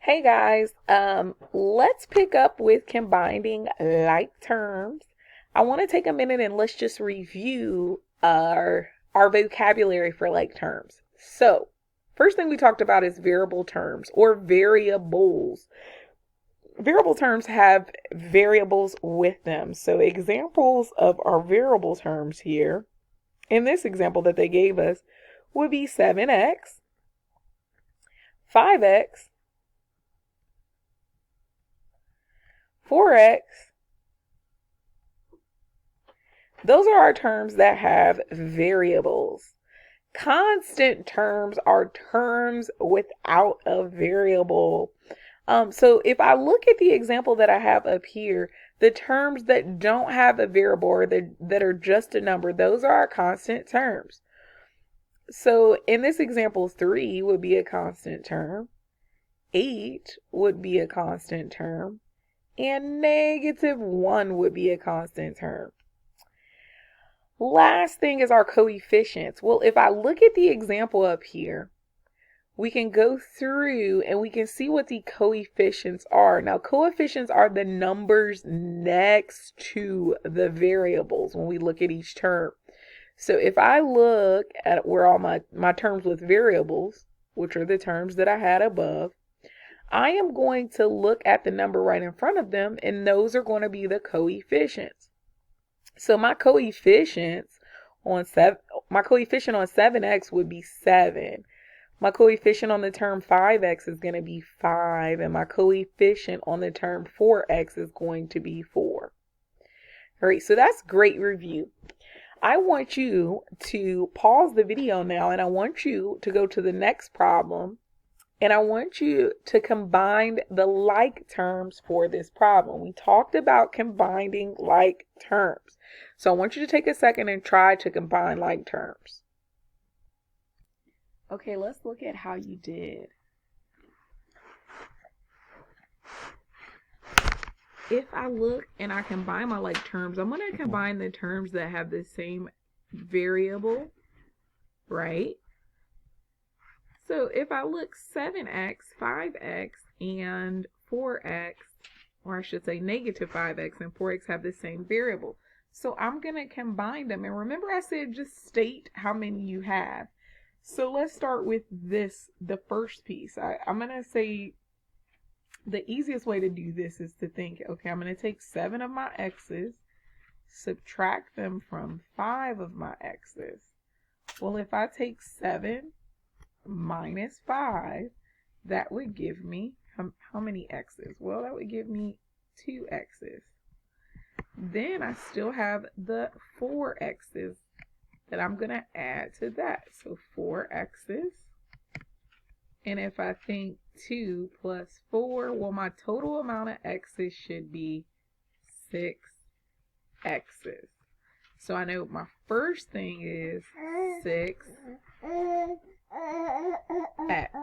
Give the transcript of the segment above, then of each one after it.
Hey guys, let's pick up with combining like terms. I want to take a minute and let's just review our vocabulary for like terms. So, first thing we talked about is variable terms or variables. Variable terms have variables with them. So, examples of our variable terms here in this example that they gave us would be 7x, 5x, 4x. Those are our terms that have variables. Constant terms are terms without a variable. So if I look at the example that I have up here, the terms that don't have a variable or that are just a number, those are our constant terms. So in this example, 3 would be a constant term, 8 would be a constant term, and -1 would be a constant term. Last thing is our coefficients. Well, if I look at the example up here, we can go through and we can see what the coefficients are. Now, coefficients are the numbers next to the variables when we look at each term. So if I look at where all my terms with variables, which are the terms that I had above, I am going to look at the number right in front of them, and those are going to be the coefficients. So my coefficient on 7x would be 7. My coefficient on the term 5x is going to be 5, and my coefficient on the term 4x is going to be 4. All right, so that's great review. I want you to pause the video now, and I want you to go to the next problem, and I want you to combine the like terms for this problem. We talked about combining like terms. So I want you to take a second and try to combine like terms. Okay, let's look at how you did. If I look and I combine my like terms, I'm going to combine the terms that have the same variable, right? So if I look 7x, 5x, and 4x, or I should say -5x and 4x have the same variable. So I'm going to combine them. And remember I said just state how many you have. So let's start with this, the first piece. I'm going to say the easiest way to do this is to think, okay, I'm going to take 7 of my x's, subtract them from 5 of my x's. Well, if I take 7 minus 5, that would give me how many x's? Well, that would give me 2 x's. Then I still have the 4 x's that I'm going to add to that. So 4 x's. And if I think 2 plus 4, well, my total amount of x's should be 6 x's. So I know my first thing is 6 x.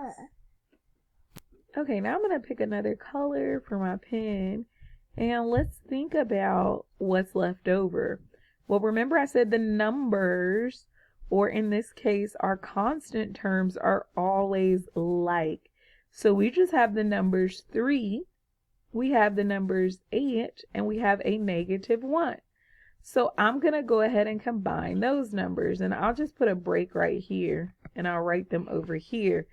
Okay, now I'm going to pick another color for my pen, and let's think about what's left over. Well, remember I said the numbers, or in this case, our constant terms, are always like. So we just have the numbers 3, we have the numbers 8, and we have a -1. So I'm going to go ahead and combine those numbers, and I'll just put a break right here, and I'll write them over here.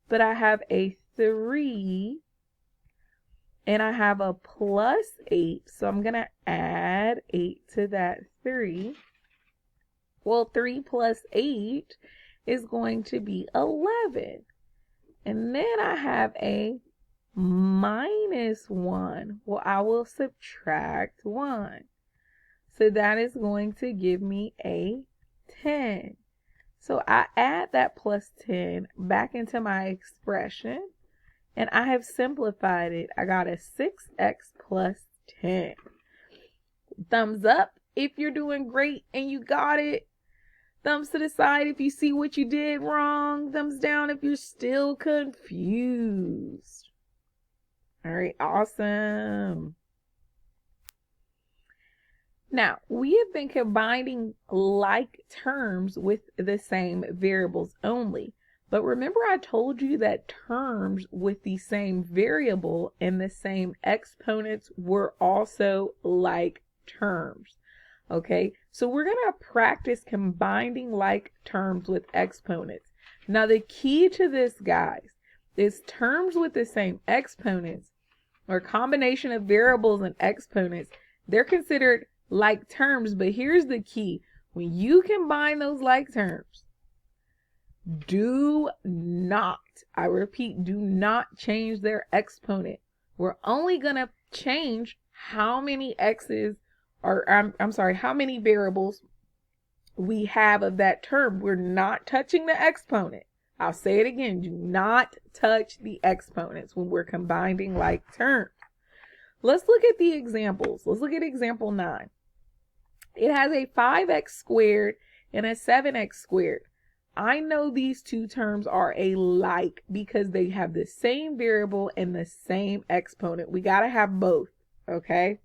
But I have a 3, and I have a +8, so I'm going to add 8 to that 3. Well, 3 plus 8 is going to be 11. And then I have a -1. Well, I will subtract 1. So that is going to give me a 10. So I add that +10 back into my expression, and I have simplified it. I got a 6x plus 10. Thumbs up if you're doing great and you got it. Thumbs to the side if you see what you did wrong. Thumbs down if you're still confused. All right, awesome. Now, we have been combining like terms with the same variables only. But remember I told you that terms with the same variable and the same exponents were also like terms. Okay, so we're going to practice combining like terms with exponents. Now the key to this, guys, is terms with the same exponents or combination of variables and exponents. They're considered like terms, but here's the key. When you combine those like terms, do not, I repeat, do not change their exponent. We're only going to change how many x's, or I'm sorry, how many variables we have of that term. We're not touching the exponent. I'll say it again. Do not touch the exponents when we're combining like terms. Let's look at the examples. Let's look at example 9. It has a 5x squared and a 7x squared. I know these two terms are alike because they have the same variable and the same exponent. We got to have both, okay?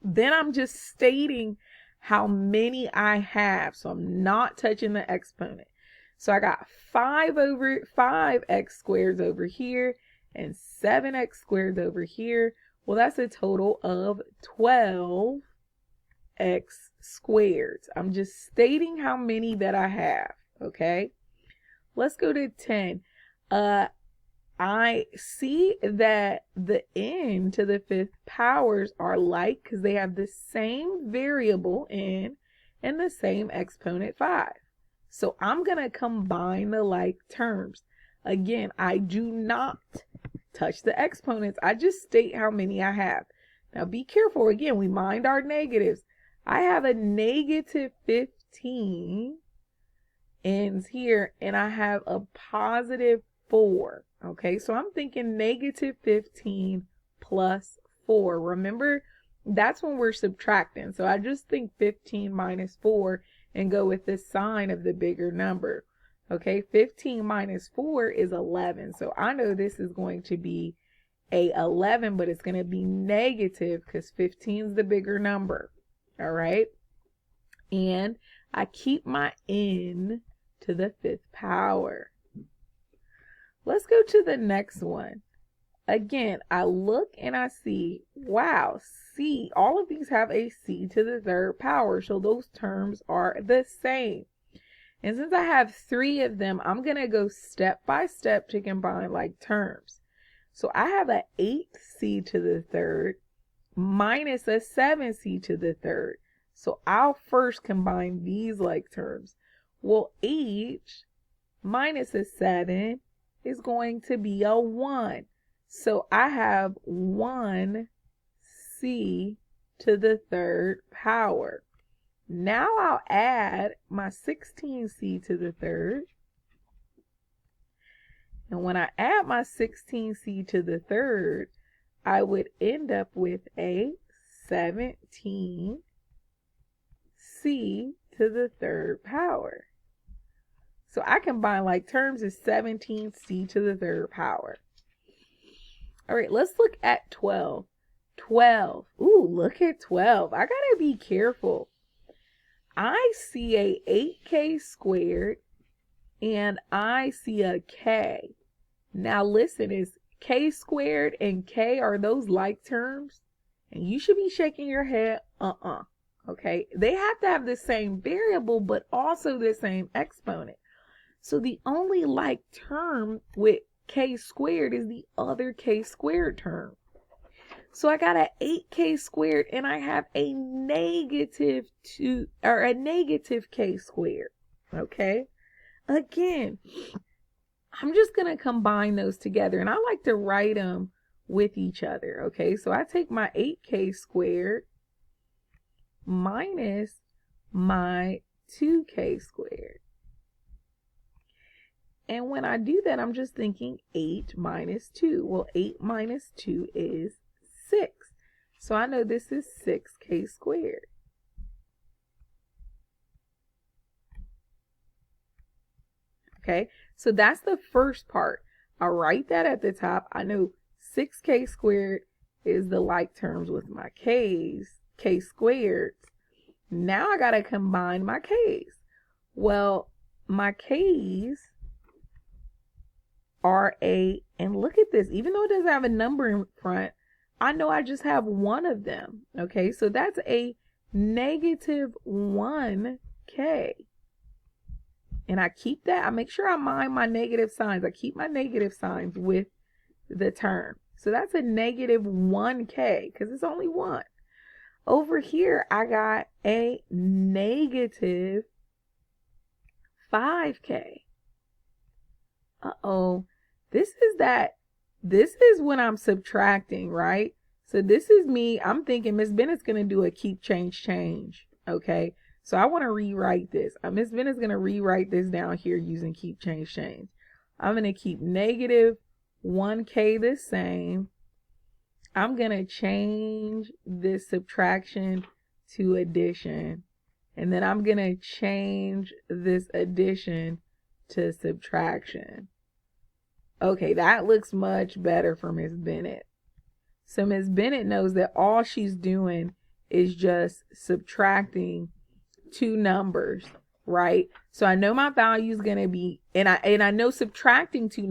Then I'm just stating how many I have. So I'm not touching the exponent. So I got 5x squared over here and 7x squared over here. Well, that's a total of 12x squared. I'm just stating how many that I have, okay? Let's go to 10. I see that the n to the 5th powers are like because they have the same variable n and the same exponent 5. So I'm going to combine the like terms. Again, I do not touch the exponents. I just state how many I have. Now be careful. Again, we mind our negatives. I have a negative 15 ends here and I have a positive 4. Okay, so I'm thinking negative 15 plus 4. Remember, that's when we're subtracting. So I just think 15 minus 4 and go with the sign of the bigger number. Okay, 15 minus 4 is 11. So I know this is going to be a 11, but it's going to be negative because 15 is the bigger number. All right, and I keep my n to the 5th power. Let's go to the next one. Again, I look and I see, wow, c, all of these have a c to the 3rd power. So those terms are the same. And since I have 3 of them, I'm going to go step by step to combine like terms. So I have a 8c to the 3rd minus a 7c to the 3rd. So I'll first combine these like terms. Well, 8 minus a 7 is going to be a 1. So I have 1c to the 3rd power. Now I'll add my 16c to the 3rd. And when I add my 16c to the 3rd, I would end up with a 17c to the 3rd power. So I combine like terms as 17c to the 3rd power. All right, let's look at 12. 12. Ooh, look at 12. I gotta be careful. I see a 8k squared and I see a k. Now listen, is k squared and k, are those like terms? And you should be shaking your head, okay? They have to have the same variable, but also the same exponent. So the only like term with k squared is the other k squared term. So I got an 8k squared and I have a negative k squared, okay? Again, I'm just going to combine those together, and I like to write them with each other, okay? So I take my 8k squared minus my 2k squared. And when I do that, I'm just thinking 8 minus 2. Well, 8 minus 2 is 6. So I know this is 6k squared. Okay, so that's the first part. I'll write that at the top. I know 6k squared is the like terms with my k's, k squared. Now I got to combine my k's. Well, my k's our A, and look at this. Even though it doesn't have a number in front, I know I just have one of them. Okay, so that's a negative 1K. And I keep that. I make sure I mind my negative signs. I keep my negative signs with the term. So that's a negative 1K because it's only one. Over here, I got a negative 5K. Uh-oh. This is when I'm subtracting, right? So this is me. I'm thinking Miss Bennett's going to do a keep, change. Okay. So I want to rewrite this. Miss Bennett's going to rewrite this down here using keep, change. I'm going to keep negative 1K the same. I'm going to change this subtraction to addition. And then I'm going to change this addition to subtraction. Okay, that looks much better for Miss Bennett. So Miss Bennett knows that all she's doing is just subtracting two numbers, right? So I know my value is going to be, and I know subtracting two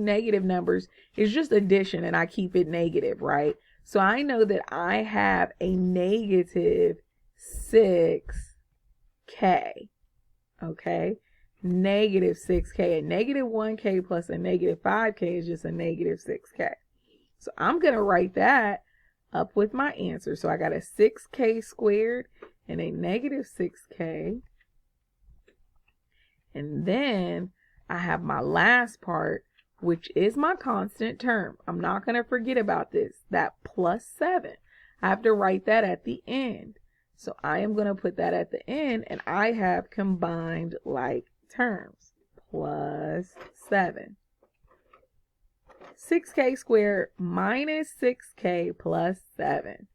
negative numbers is just addition, and I keep it negative, right? So I know that I have a negative 6K, okay? Negative 6K. A negative 1K plus a negative 5K is just a negative 6K. So I'm going to write that up with my answer. So I got a 6K squared and a negative 6K. And then I have my last part, which is my constant term. I'm not going to forget about this. That plus 7. I have to write that at the end. So I am going to put that at the end, and I have combined like terms. Plus 7. 6K squared minus 6K plus 7.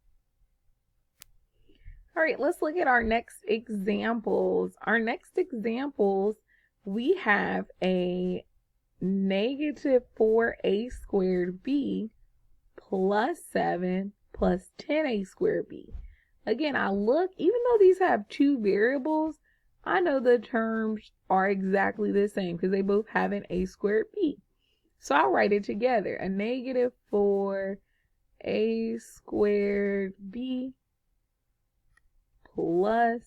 All right, let's look at our next examples. Our next examples, we have a negative 4A squared B plus 7 plus 10A squared B. Again, I look, even though these have two variables, I know the terms are exactly the same because they both have an A squared B. So I'll write it together. A negative 4A squared B plus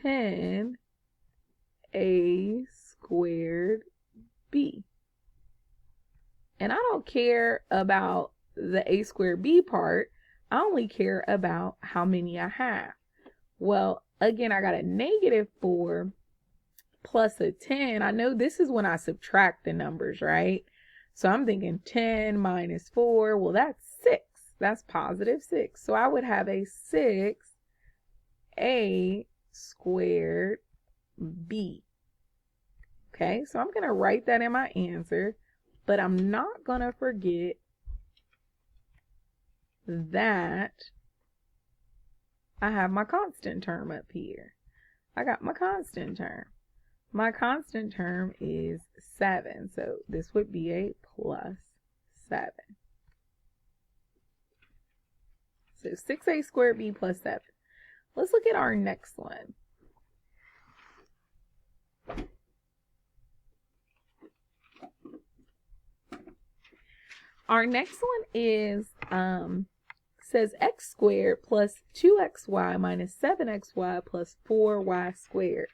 10A squared B. And I don't care about the A squared B part. I only care about how many I have. Well, again, I got a negative 4 plus a 10. I know this is when I subtract the numbers, right? So I'm thinking 10 minus 4. Well, that's 6. That's positive 6. So I would have a 6A squared B. Okay, so I'm going to write that in my answer, but I'm not going to forget that I have my constant term up here. I got my constant term. My constant term is 7, so this would be a plus 7. So 6A squared B plus 7. Let's look at our next one. Our next one is says x squared plus 2xy minus 7xy plus 4y squared.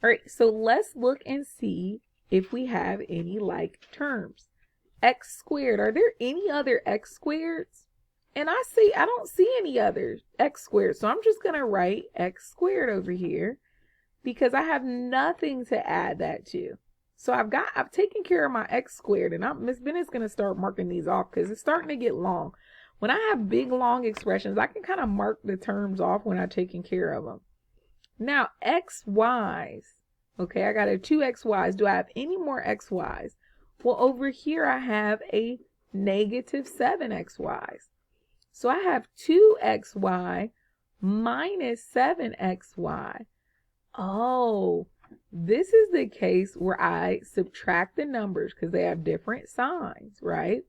All right, so let's look and see if we have any like terms. X squared, are there any other x squareds? And I don't see any other x squared, so I'm just going to write x squared over here because I have nothing to add that to. So I've taken care of my x squared, and Miss Bennett's going to start marking these off because it's starting to get long. When I have big, long expressions, I can kind of mark the terms off when I've taken care of them. Now, xy's, okay, I got a 2xy's. Do I have any more xy's? Well, over here I have a negative 7xy's. So I have 2xy minus 7xy. Oh, this is the case where I subtract the numbers because they have different signs, right?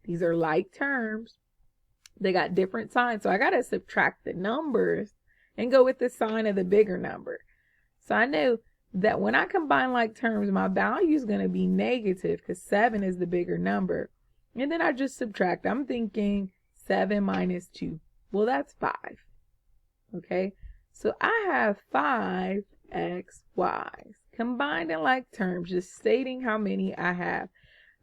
These are like terms. They got different signs. So I got to subtract the numbers and go with the sign of the bigger number. So I know that when I combine like terms, my value is going to be negative because 7 is the bigger number. And then I just subtract. I'm thinking 7 minus 2. Well, that's 5. Okay, so I have 5 xy's combined in like terms, just stating how many I have.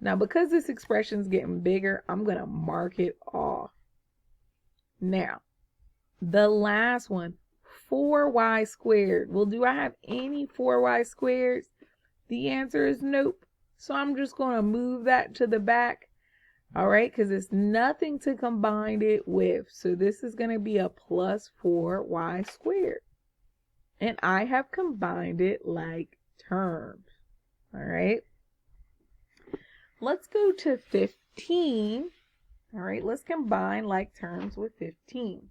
Now, because this expression is getting bigger, I'm going to mark it off. Now, the last one, 4y squared. Well, do I have any 4y squareds? The answer is nope. So I'm just going to move that to the back. All right, because it's nothing to combine it with. So this is going to be a plus 4y squared. And I have combined it like terms. All right. Let's go to 15. All right, let's combine like terms with 15.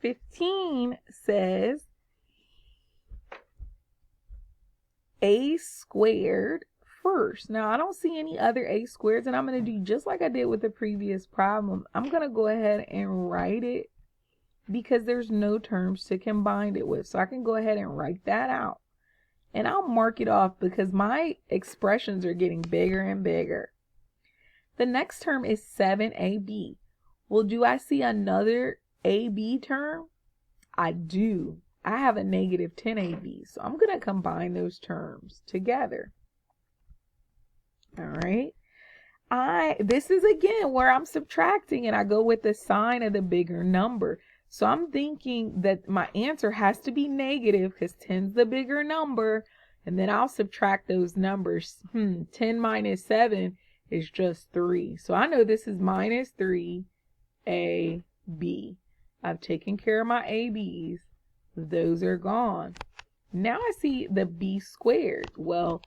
15 says a squared first. Now, I don't see any other a squareds, and I'm going to do just like I did with the previous problem. I'm going to go ahead and write it because there's no terms to combine it with. So I can go ahead and write that out. And I'll mark it off because my expressions are getting bigger and bigger. The next term is 7ab. Well, do I see another ab term? I do. I have a negative 10ab. So I'm going to combine those terms together. All right. This is again where I'm subtracting and I go with the sign of the bigger number. So I'm thinking that my answer has to be negative because 10's the bigger number. And then I'll subtract those numbers. 10 minus 7 is just 3. So I know this is minus 3ab. I've taken care of my ab's. Those are gone. Now I see the b squared. Well,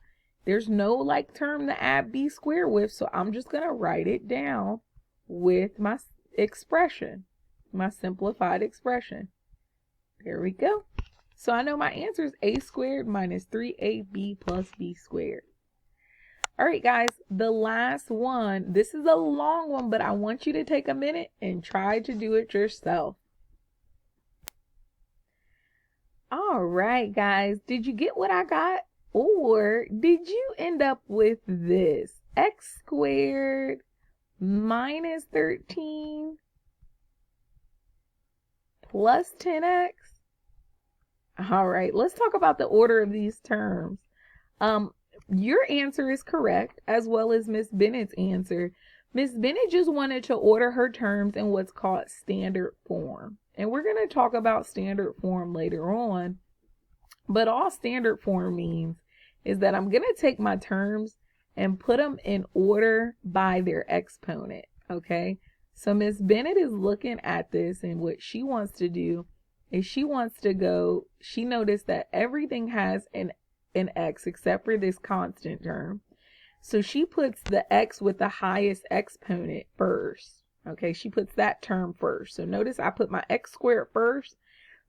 there's no like term to add b squared with. So I'm just going to write it down with my expression. My simplified expression. There we go. So I know my answer is a squared minus 3ab plus b squared. All right, guys, the last one. This is a long one, but I want you to take a minute and try to do it yourself. All right, guys, did you get what I got? Or did you end up with this? X squared minus 13 plus 10x. All right, let's talk about the order of these terms. Your answer is correct, as well as Miss Bennett's answer. Miss Bennett just wanted to order her terms in what's called standard form. And we're going to talk about standard form later on. But all standard form means is that I'm going to take my terms and put them in order by their exponent. Okay, so Miss Bennett is looking at this, and what she wants to do is she noticed that everything has an x except for this constant term. So she puts the x with the highest exponent first. Okay, she puts that term first. So notice I put my x squared first.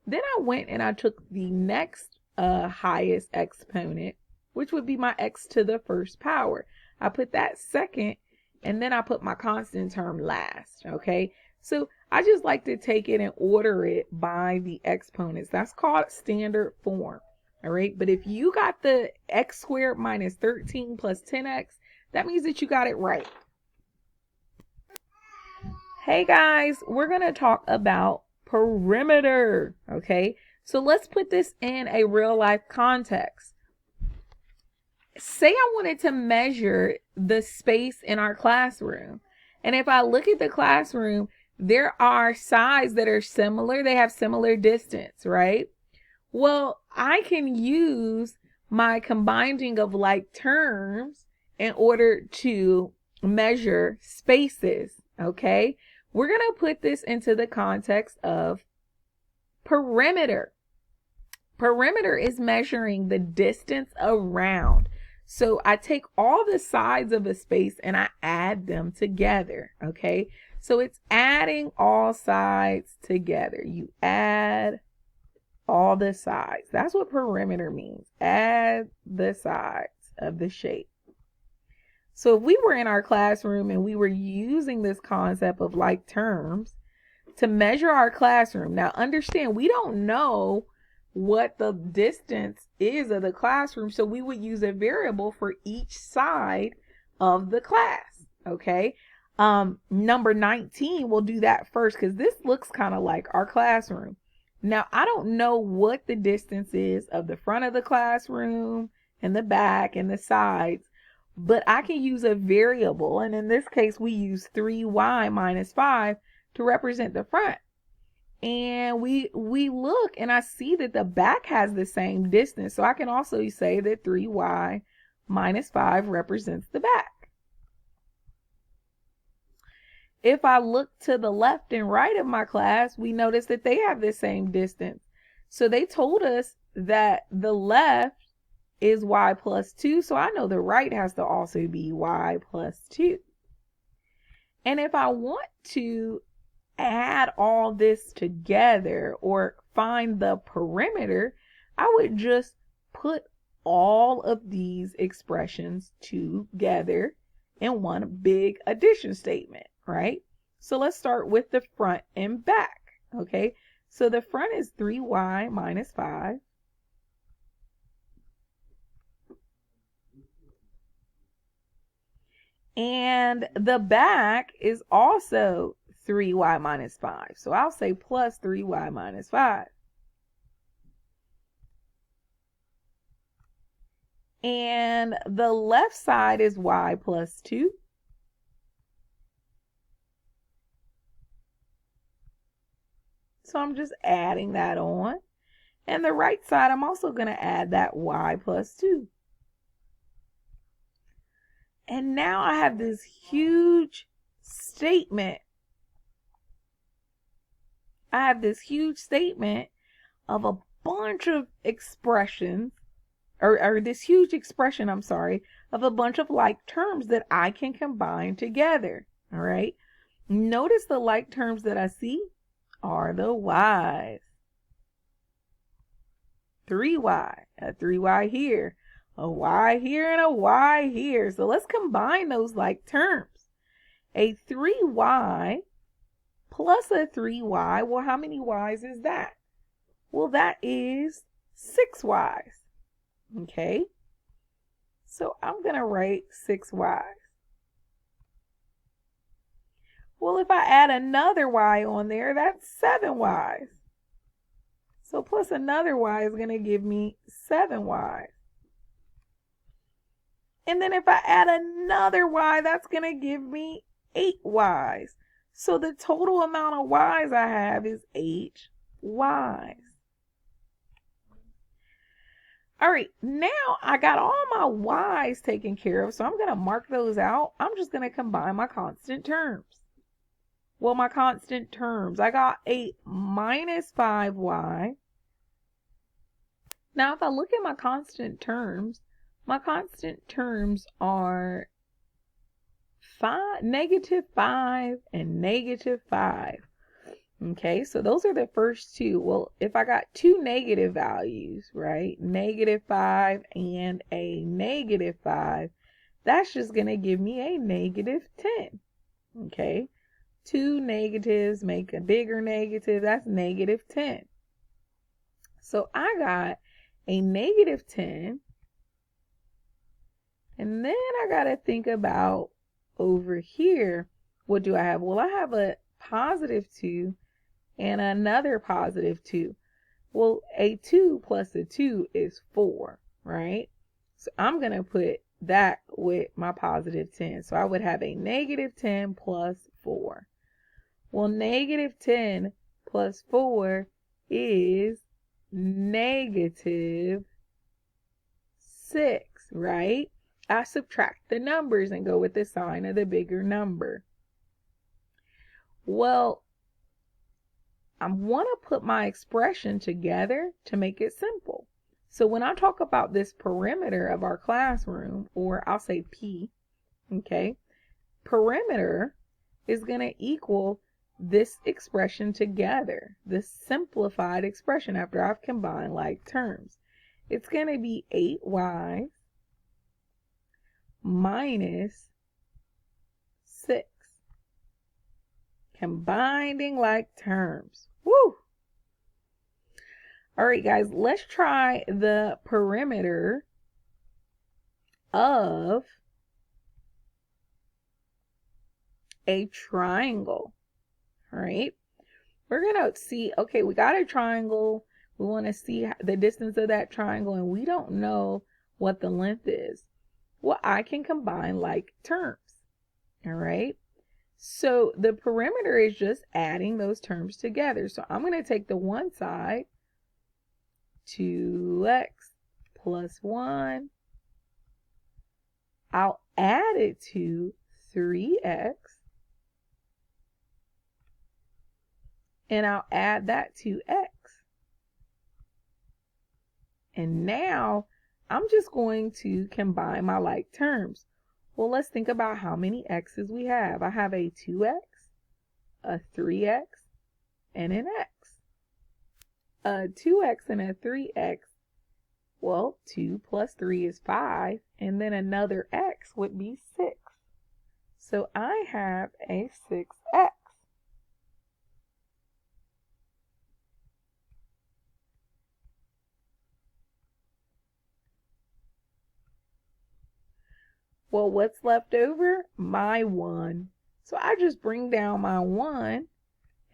Then I went and I took the next highest exponent, which would be my x to the first power. I put that second, and then I put my constant term last. Okay, so I just like to take it and order it by the exponents. That's called standard form. All right, but if you got the x squared minus 13 plus 10x, that means that you got it right. Hey guys, we're going to talk about perimeter. Okay, so let's put this in a real life context. Say I wanted to measure the space in our classroom. And if I look at the classroom, there are sides that are similar. They have similar distance, right? Well, I can use my combining of like terms in order to measure spaces, okay? We're going to put this into the context of perimeter. Perimeter is measuring the distance around. So I take all the sides of a space and I add them together, okay? So it's adding all sides together. You add all the sides. That's what perimeter means. Add the sides of the shape. So if we were in our classroom and we were using this concept of like terms to measure our classroom. Now understand, we don't know what the distance is of the classroom, so we would use a variable for each side of the class, okay? Number 19, we'll do that first because this looks kind of like our classroom. Now, I don't know what the distance is of the front of the classroom and the back and the sides, but I can use a variable, and in this case, we use 3y minus 5 to represent the front. And we look and I see that the back has the same distance. So I can also say that 3y minus 5 represents the back. If I look to the left and right of my class, we notice that they have the same distance. So they told us that the left is y plus 2. So I know the right has to also be y plus 2. And if I want to add all this together or find the perimeter, I would just put all of these expressions together in one big addition statement, right? So let's start with the front and back, okay? So the front is 3y minus 5. And the back is also 3y minus 5. So I'll say plus 3y minus 5. And the left side is y plus 2. So I'm just adding that on. And the right side, I'm also going to add that y plus 2. And now I have this huge statement. I have this huge statement of a bunch of expressions, or this huge expression, I'm sorry, of a bunch of like terms that I can combine together. All right. Notice the like terms that I see are the y's. 3y, a 3y here, a y here, and a y here. So let's combine those like terms. A 3y plus a 3y, well, how many y's is that? Well, that is 6 y's. Okay, so I'm going to write 6 y's. Well, if I add another y on there, that's 7 y's. So plus another y is going to give me 7 y's. And then if I add another y, that's going to give me 8 y's. So the total amount of y's I have is 8 y's. All right, now I got all my y's taken care of, so I'm going to mark those out. I'm just going to combine my constant terms. Well, my constant terms, I got a minus 5y. Now, if I look at my constant terms are negative 5 and negative 5. Okay, so those are the first two. Well, if I got two negative values, right, negative 5 and a negative 5, that's just going to give me a negative 10. Okay, two negatives make a bigger negative. That's negative 10. So I got a negative 10. And then I got to think about over here. What do I have? Well, I have a positive 2 and another positive 2. Well, a 2 plus a 2 is 4, right? So I'm going to put that with my positive 10. So I would have a negative 10 plus 4. Well, negative 10 plus 4 is negative 6, right? I subtract the numbers and go with the sign of the bigger number. Well, I want to put my expression together to make it simple. So when I talk about this perimeter of our classroom, or I'll say P, okay, perimeter is going to equal this expression together, this simplified expression after I've combined like terms. It's going to be 8y minus 6. Combining like terms. Woo! All right, guys, let's try the perimeter of a triangle. All right, we're going to see, okay, we got a triangle. We want to see the distance of that triangle, and we don't know what the length is. Well, I can combine like terms. All right. So the perimeter is just adding those terms together. So I'm going to take the one side, 2x plus 1. I'll add it to 3x. And I'll add that to x. And now I'm just going to combine my like terms. Well, let's think about how many x's we have. I have a 2x, a 3x, and an x. A 2x and a 3x, well, 2 plus 3 is 5, and then another x would be 6. So I have a 6x. Well, what's left over? My 1. So I just bring down my 1,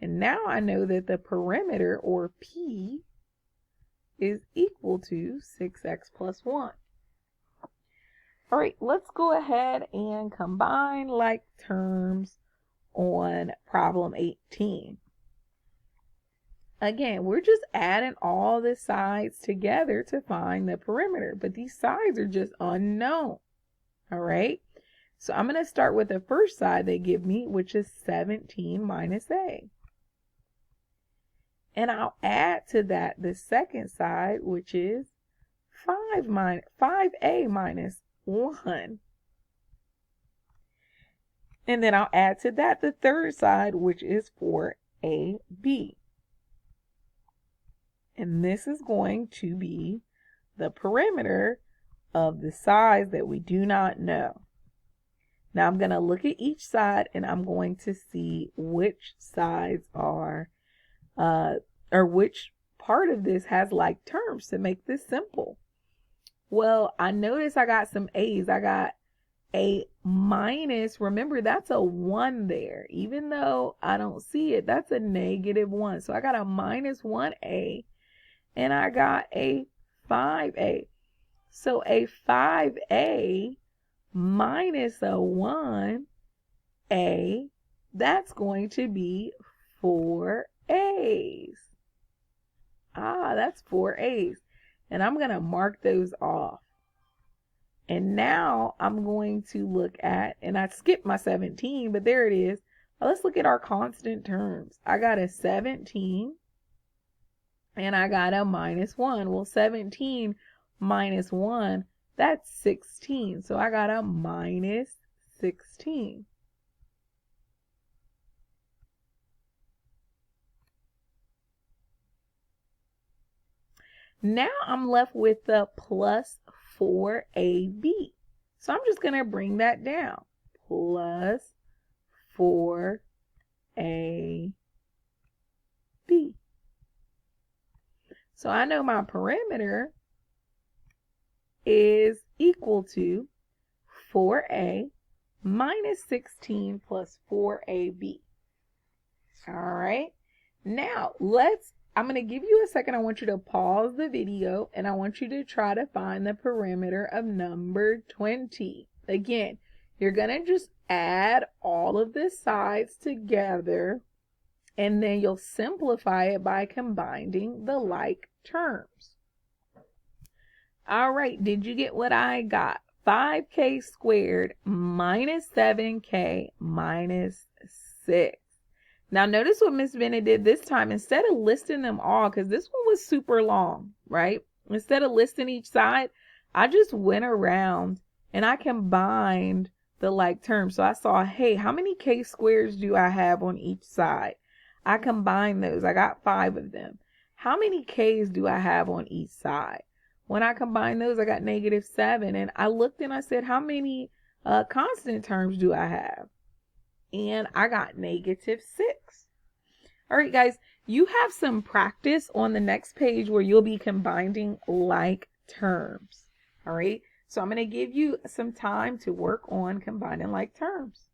and now I know that the perimeter, or P, is equal to 6x plus 1. All right, let's go ahead and combine like terms on problem 18. Again, we're just adding all the sides together to find the perimeter, but these sides are just unknown. All right, so I'm going to start with the first side they give me, which is 17 minus a. And I'll add to that the second side, which is 5a minus 1. And then I'll add to that the third side, which is 4ab. And this is going to be the perimeter of the sides that we do not know. Now I'm going to look at each side and I'm going to see which sides are, or which part of this has like terms to make this simple. Well, I notice I got some A's. I got a minus. Remember, that's a 1 there. Even though I don't see it, that's a negative 1. So I got a minus 1a and I got a 5a. So a 5a minus a 1a, that's going to be 4 A's. That's 4 A's. And I'm going to mark those off. And now I'm going to look at, and I skipped my 17, but there it is. Well, let's look at our constant terms. I got a 17 and I got a minus 1. Well, 17 minus 1, that's 16. So I got a minus 16. Now I'm left with the plus 4ab. So I'm just going to bring that down. Plus 4ab. So I know my perimeter is equal to 4a minus 16 plus 4ab. All right. Now I'm going to give you a second. I want you to pause the video and I want you to try to find the perimeter of number 20. Again, you're going to just add all of the sides together and then you'll simplify it by combining the like terms. All right, did you get what I got? 5k squared minus 7k minus 6. Now notice what Miss Bennett did this time. Instead of listing them all, because this one was super long, right? Instead of listing each side, I just went around and I combined the like terms. So I saw, hey, how many k squares do I have on each side? I combined those. I got 5 of them. How many k's do I have on each side? When I combined those, I got -7. And I looked and I said, how many constant terms do I have? and I got -6. All right, guys, you have some practice on the next page where you'll be combining like terms. All right, so I'm going to give you some time to work on combining like terms.